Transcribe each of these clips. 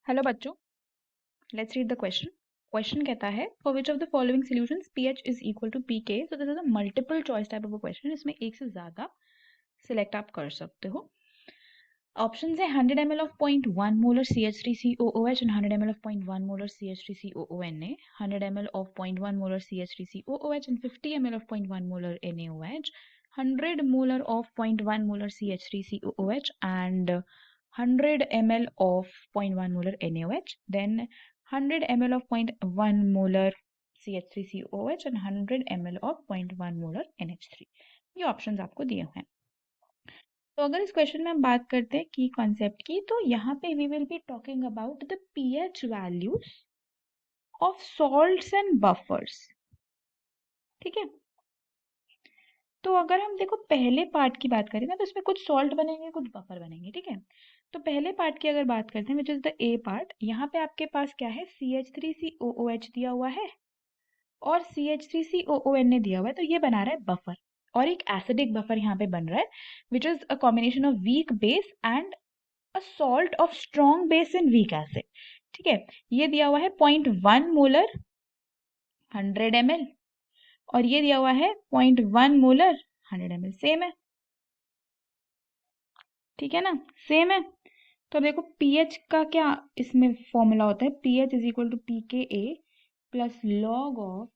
Hello बच्चों, let's read the question. Question कहता है for which of the following solutions pH is equal to pK। So this is a multiple choice type of a question. इसमें एक से ज्यादा select आप कर सकते हो। ऑप्शंस है 100 ml of 0.1 molar CH3COOH and 100 ml of 0.1 molar CH3COONA, 100 ml of 0.1 molar CH3COOH and 50 ml of 0.1 molar NaOH, 100 molar of 0.1 molar CH3COOH and 100 ml of 0.1 molar NaOH, then 100 ml of 0.1 molar CH3COOH and 100 ml of 0.1 molar NH3। ये options आपको दिए हुए हैं। तो अगर इस question में हम बात करते हैं की कॉन्सेप्ट की, तो यहाँ पे we will be talking about the pH values of salts and buffers. ठीक है, तो अगर हम देखो पहले पार्ट की बात करें ना, तो इसमें कुछ सॉल्ट बनेंगे, कुछ बफर बनेंगे। ठीक है, तो पहले पार्ट की अगर बात करते हैं which is the A part, यहाँ पे आपके पास क्या है, CH3COOH दिया हुआ है और CH3COONA दिया हुआ है, तो ये बना रहा है बफर और एक एसिडिक बफर यहाँ पे बन रहा है which is a combination of weak base and a salt of strong base in weak acid. ठीक है, ये दिया हुआ है 0.1 मोलर 100 ml और ये दिया हुआ है 0.1 मोलर 100 ml। सेम है, ठीक है ना, सेम है। तो अब देखो pH का क्या इसमें फॉर्मूला होता है, pH is equal to pKa plus log of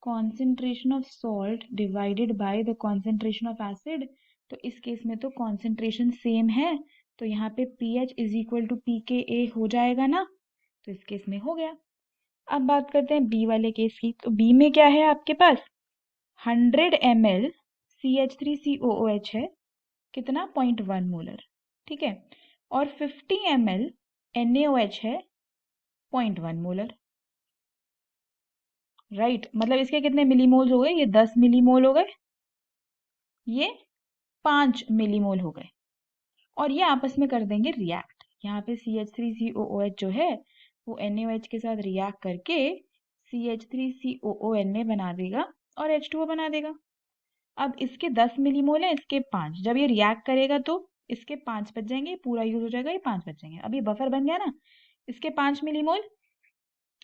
concentration of salt divided by the concentration of acid. तो इस केस में तो कॉन्सेंट्रेशन सेम है, तो यहाँ पे pH is equal to pKa हो जाएगा ना, तो इस केस में हो गया। अब बात करते हैं बी वाले केस की। तो बी में क्या है आपके पास, 100 ml CH3COOH है, कितना 0.1 मोलर। ठीक है, और 50 ml NaOH है 0.1 मोलर। राइट, मतलब इसके कितने मिलीमोल्स हो गए, ये 10 मिलीमोल हो गए, ये 5 मिलीमोल हो गए, और ये आपस में कर देंगे रिएक्ट। यहाँ पे CH3COOH जो है वो NaOH के साथ रिएक्ट करके CH3COONA बना देगा और H2O बना देगा। अब इसके 10 मिलीमोल है, इसके 5, जब ये रिएक्ट करेगा तो इसके 5 बच जाएंगे, पूरा यूज हो जाएगा, ये 5 बच जाएंगे। अब ये बफर बन गया ना, इसके 5 मिलीमोल,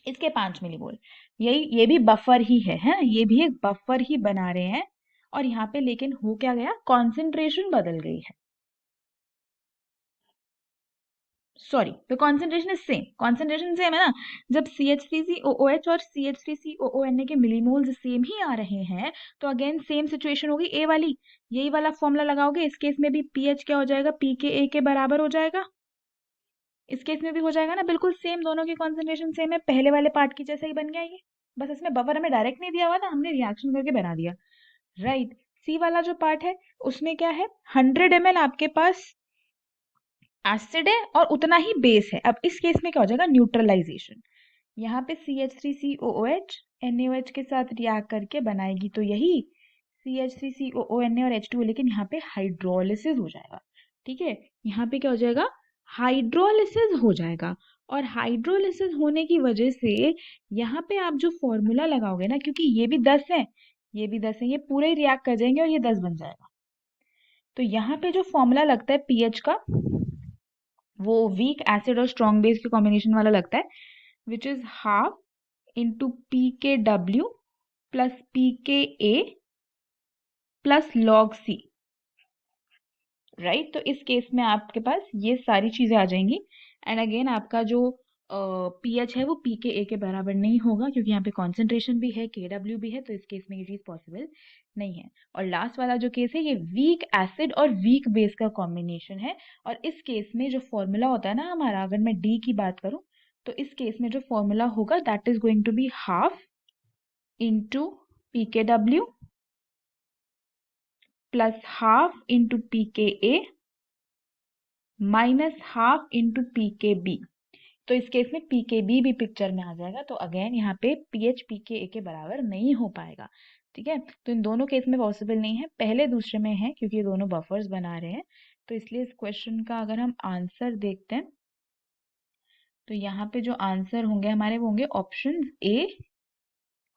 इसके 5 मिलीमोल, ये भी बफर ही है, ये भी एक बफर ही बना रहे हैं। और यहाँ पे लेकिन हो क्या गया, कॉन्सेंट्रेशन बदल गई है। Sorry, the concentration is same, concentration same है ना। जब CH3COOH और CH3COONA के मिलीमोल्स सेम ही आ रहे हैं, तो अगेन सेम सिचुएशन होगी ए वाली, यही वाला फॉर्मूला लगाओगे। इस केस में भी pH क्या हो जाएगा, pKa के बराबर हो जाएगा। इस केस में भी हो जाएगा ना, बिल्कुल सेम, दोनों की कॉन्सेंट्रेशन सेम है, पहले वाले पार्ट की जैसा ही बन गया ये। बस इसमें बफर हमें डायरेक्ट नहीं दिया हुआ था, हमने रिएक्शन करके बना दिया। राइट, सी वाला जो पार्ट है उसमें क्या है, 100 ml आपके पास एसिड है और उतना ही बेस है। अब इस केस में क्या हो जाएगा, न्यूट्रलाइजेशन। यहाँ पे CH3COOH NaOH के साथ रिएक्ट करके बनाएगी तो यही CH3COONA और H2O, लेकिन यहाँ पे हाइड्रोलिसिस हो जाएगा। ठीक है, यहाँ पे क्या हो जाएगा, हाइड्रोलिसिस हो जाएगा। और हाइड्रोलिसिस होने की वजह से यहाँ पे आप जो फॉर्मूला लगाओगे ना, क्योंकि ये भी 10 है, ये भी 10 है, ये पूरे ही रिएक्ट कर जाएंगे और ये 10 बन जाएगा। तो यहाँ पे जो फॉर्मूला लगता है pH का, वो वीक एसिड और स्ट्रॉन्ग बेस के कॉम्बिनेशन वाला लगता है, which is half into pKw plus pKa plus log C। Right, तो इस केस में आपके पास ये सारी चीजें आ जाएंगी। एंड अगेन आपका जो pH है वो pKa के बराबर नहीं होगा, क्योंकि यहाँ पे कॉन्सेंट्रेशन भी है, Kw भी है, तो इस केस में ये चीज पॉसिबल नहीं है। और लास्ट वाला जो केस है, ये वीक एसिड और वीक बेस का कॉम्बिनेशन है। और इस केस में जो फॉर्मूला होता है ना हमारा, अगर मैं D की बात करूं, तो इस केस में जो फॉर्मूला होगा that is going to be half into pKw plus half into pKa minus half into pKb। तो इस केस में pKb भी पिक्चर में आ जाएगा। तो अगेन यहाँ पे pH pKa के बराबर नहीं हो पाएगा। ठीक है, तो इन दोनों केस में पॉसिबल नहीं है, पहले दूसरे में है क्योंकि ये दोनों बफर्स बना रहे हैं। तो इसलिए इस क्वेश्चन का अगर हम आंसर देखते हैं, तो यहाँ पे जो आंसर होंगे हमारे वो होंगे ऑप्शन A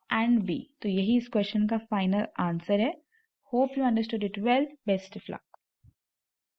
एंड B। तो यही इस क्वेश्चन का फाइनल आंसर है। Hope you understood it well, best of luck.